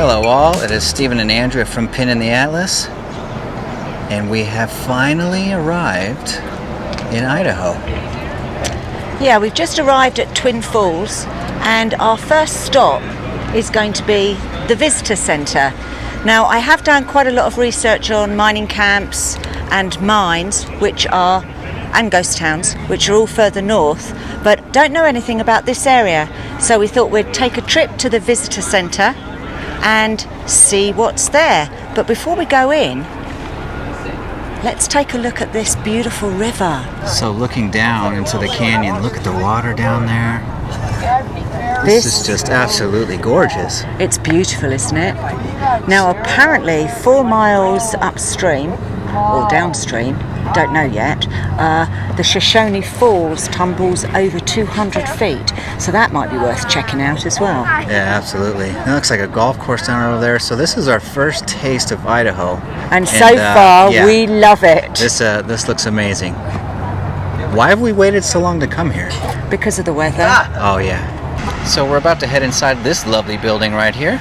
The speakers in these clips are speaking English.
Hello all, it is Stephen and Andrea from Pin in the Atlas, and we have finally arrived in Idaho. Yeah, we've just arrived at Twin Falls, and our first stop is going to be the visitor centre. Now, I have done quite a lot of research on mining camps and mines, and ghost towns, which are all further north, but don't know anything about this area. So we thought we'd take a trip to the visitor centre and see what's there. But before we go in, let's take a look at this beautiful river. So looking down into the canyon, look at the water down there. This is just absolutely gorgeous. It's beautiful, isn't it? Now apparently 4 miles upstream, or downstream, don't know yet, the Shoshone Falls tumbles over 200 feet, so that might be worth checking out as well. Yeah, absolutely. It looks like a golf course down over there. So this is our first taste of Idaho. And so far, yeah, we love it. This looks amazing. Why have we waited so long to come here? Because of the weather. Oh yeah. So we're about to head inside this lovely building right here.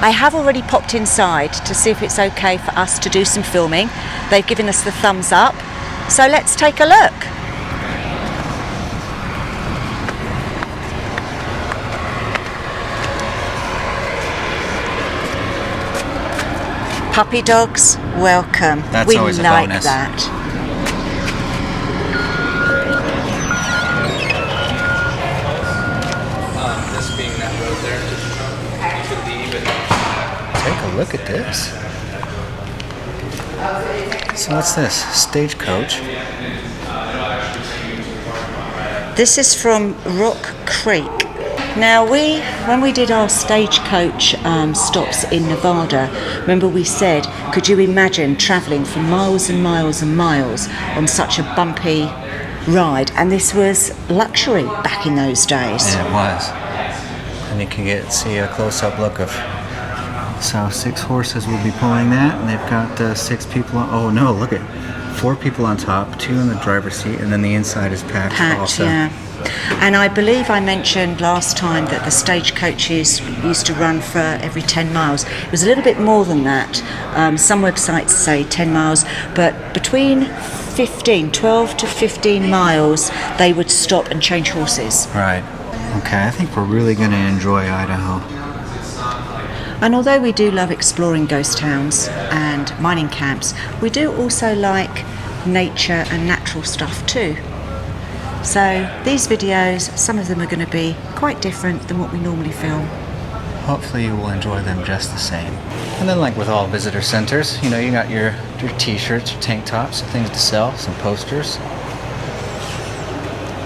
I have already popped inside to see if it's okay for us to do some filming. They've given us the thumbs up, so let's take a look. Puppy dogs, welcome. That's always a bonus. We like that. This being that road there, to the even. Take a look at this. So what's this? Stagecoach. This is from Rock Creek. Now when we did our stagecoach stops in Nevada, remember we said, could you imagine travelling for miles and miles and miles on such a bumpy ride? And this was luxury back in those days. Yeah, it was. And you can see a close-up look of. So 6 horses will be pulling that, and they've got 6 people on. Oh no, look at 4 people on top, 2 in the driver's seat, and then the inside is packed also. Yeah. And I believe I mentioned last time that the stagecoaches used to run for every 10 miles. It was a little bit more than that. Some websites say 10 miles, but between 12 to 15 miles, they would stop and change horses. Right. Okay, I think we're really going to enjoy Idaho. And although we do love exploring ghost towns and mining camps, we do also like nature and natural stuff too. So these videos, some of them are going to be quite different than what we normally film. Hopefully you will enjoy them just the same. And then like with all visitor centers, you know, you got your t-shirts, your tank tops, some things to sell, some posters.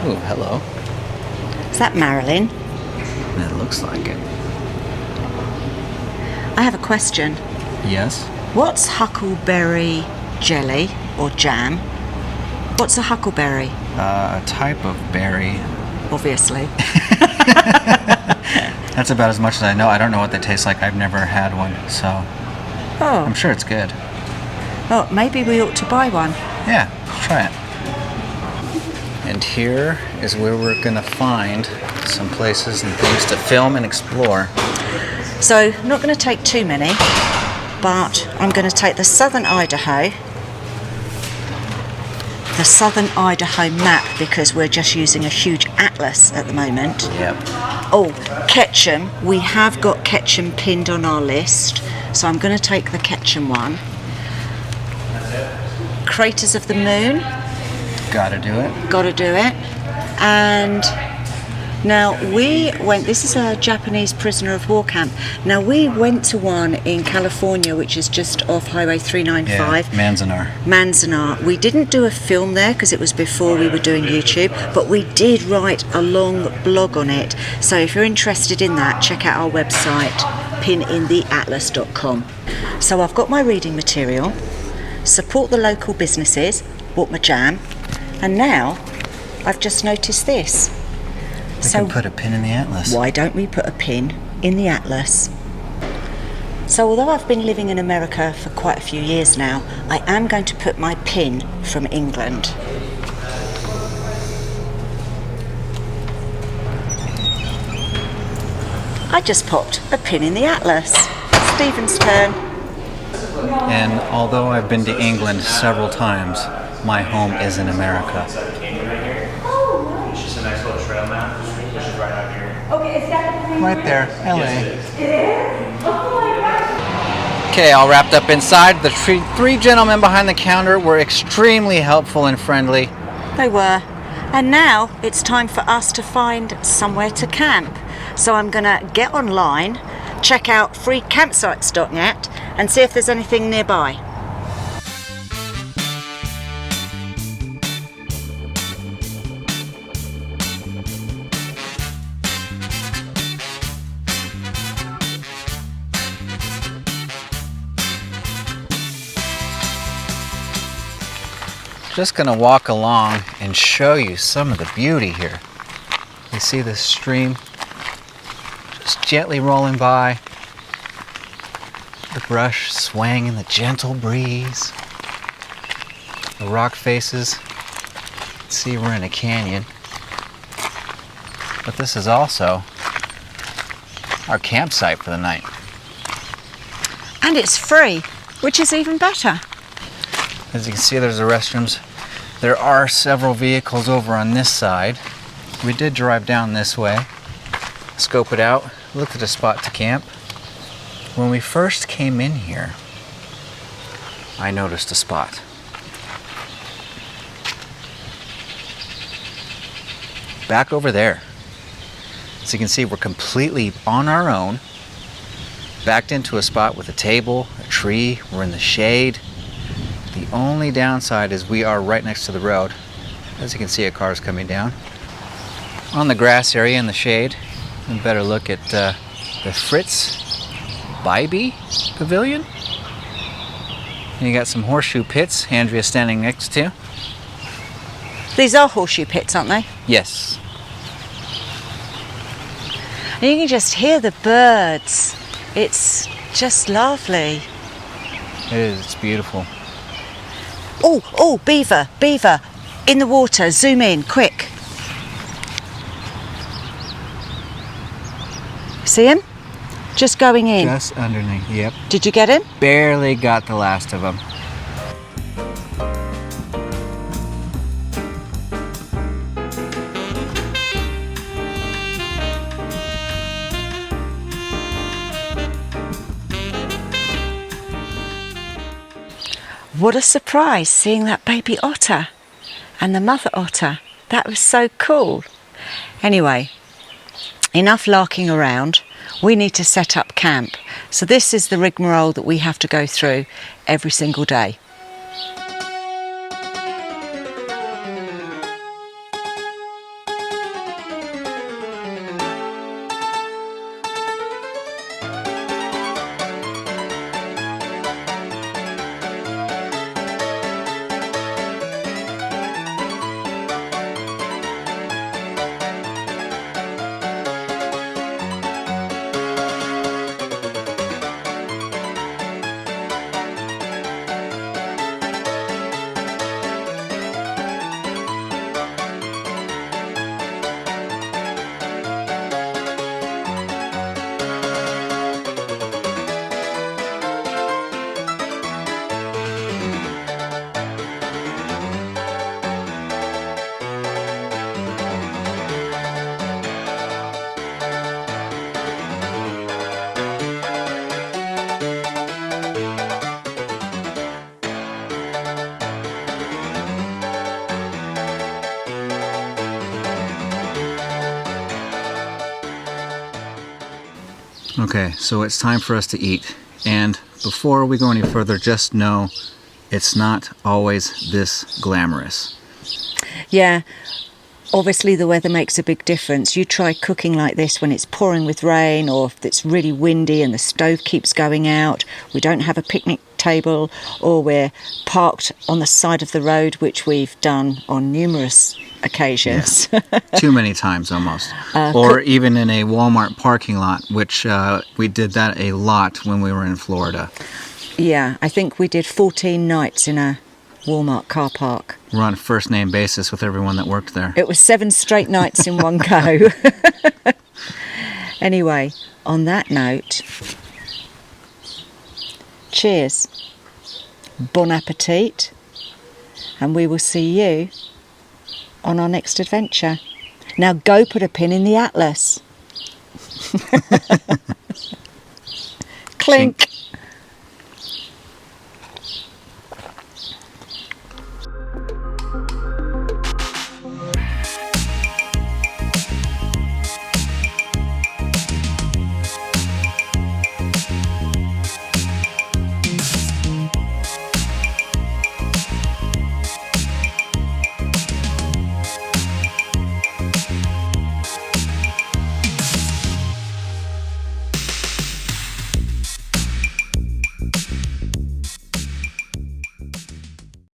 Ooh, hello. Is that Marilyn? It looks like it. I have a question. Yes? What's huckleberry jelly or jam? What's a huckleberry? A type of berry. Obviously. That's about as much as I know. I don't know what they taste like. I've never had one, so I'm sure it's good. Oh, maybe we ought to buy one. Yeah, let's try it. And here is where we're going to find some places and things to film and explore. So, I'm not going to take too many, but I'm going to take the southern Idaho map, because we're just using a huge atlas at the moment. Yep. Oh, Ketchum. We have got Ketchum pinned on our list, so I'm going to take the Ketchum one. Craters of the Moon. Gotta do it. Gotta do it. And now this is a Japanese prisoner of war camp. Now we went to one in California, which is just off Highway 395. Yeah, Manzanar. We didn't do a film there because it was before we were doing YouTube, but we did write a long blog on it. So if you're interested in that, check out our website, pinintheatlas.com. So I've got my reading material, support the local businesses, bought my jam, and now I've just noticed this. We can put a pin in the atlas. Why don't we put a pin in the atlas? So although I've been living in America for quite a few years now, I am going to put my pin from England. I just popped a pin in the atlas. Stephen's turn. And although I've been to England several times, my home is in America. It's just a nice little trail map, which is right out here. Okay, is that Right there, LA. Oh my gosh. Okay, all wrapped up inside. The three gentlemen behind the counter were extremely helpful and friendly. They were. And now it's time for us to find somewhere to camp. So I'm going to get online, check out freecampsites.net and see if there's anything nearby. Just gonna walk along and show you some of the beauty here. You see this stream just gently rolling by, the brush swaying in the gentle breeze, the rock faces. See, we're in a canyon, but this is also our campsite for the night. And it's free, which is even better. As you can see, there's the restrooms. There are several vehicles over on this side. We did drive down this way, scope it out, looked at a spot to camp. When we first came in here, I noticed a spot. Back over there. As you can see, we're completely on our own, backed into a spot with a table, a tree, we're in the shade. The only downside is we are right next to the road. As you can see, a car is coming down. On the grass area in the shade, a better look at the Fritz Bybee Pavilion. And you got some horseshoe pits Andrea's standing next to. These are horseshoe pits, aren't they? Yes. And you can just hear the birds. It's just lovely. It is, it's beautiful. Oh, beaver, in the water, zoom in, quick. See him? Just going in. Just underneath, yep. Did you get him? Barely got the last of them. What a surprise seeing that baby otter and the mother otter. That was so cool. Anyway, enough larking around. We need to set up camp. So this is the rigmarole that we have to go through every single day. Okay, so it's time for us to eat. And before we go any further, just know it's not always this glamorous. Yeah, obviously the weather makes a big difference. You try cooking like this when it's pouring with rain or if it's really windy and the stove keeps going out. We don't have a picnic table or we're parked on the side of the road, which we've done on numerous occasions. Yeah. Too many times almost. Or even in a Walmart parking lot, which we did that a lot when we were in Florida. Yeah, I think we did 14 nights in a Walmart car park. We're on a first name basis with everyone that worked there. It was 7 straight nights in one go. Anyway, on that note, cheers, bon appetit, and we will see you on our next adventure. Now go put a pin in the atlas. Clink.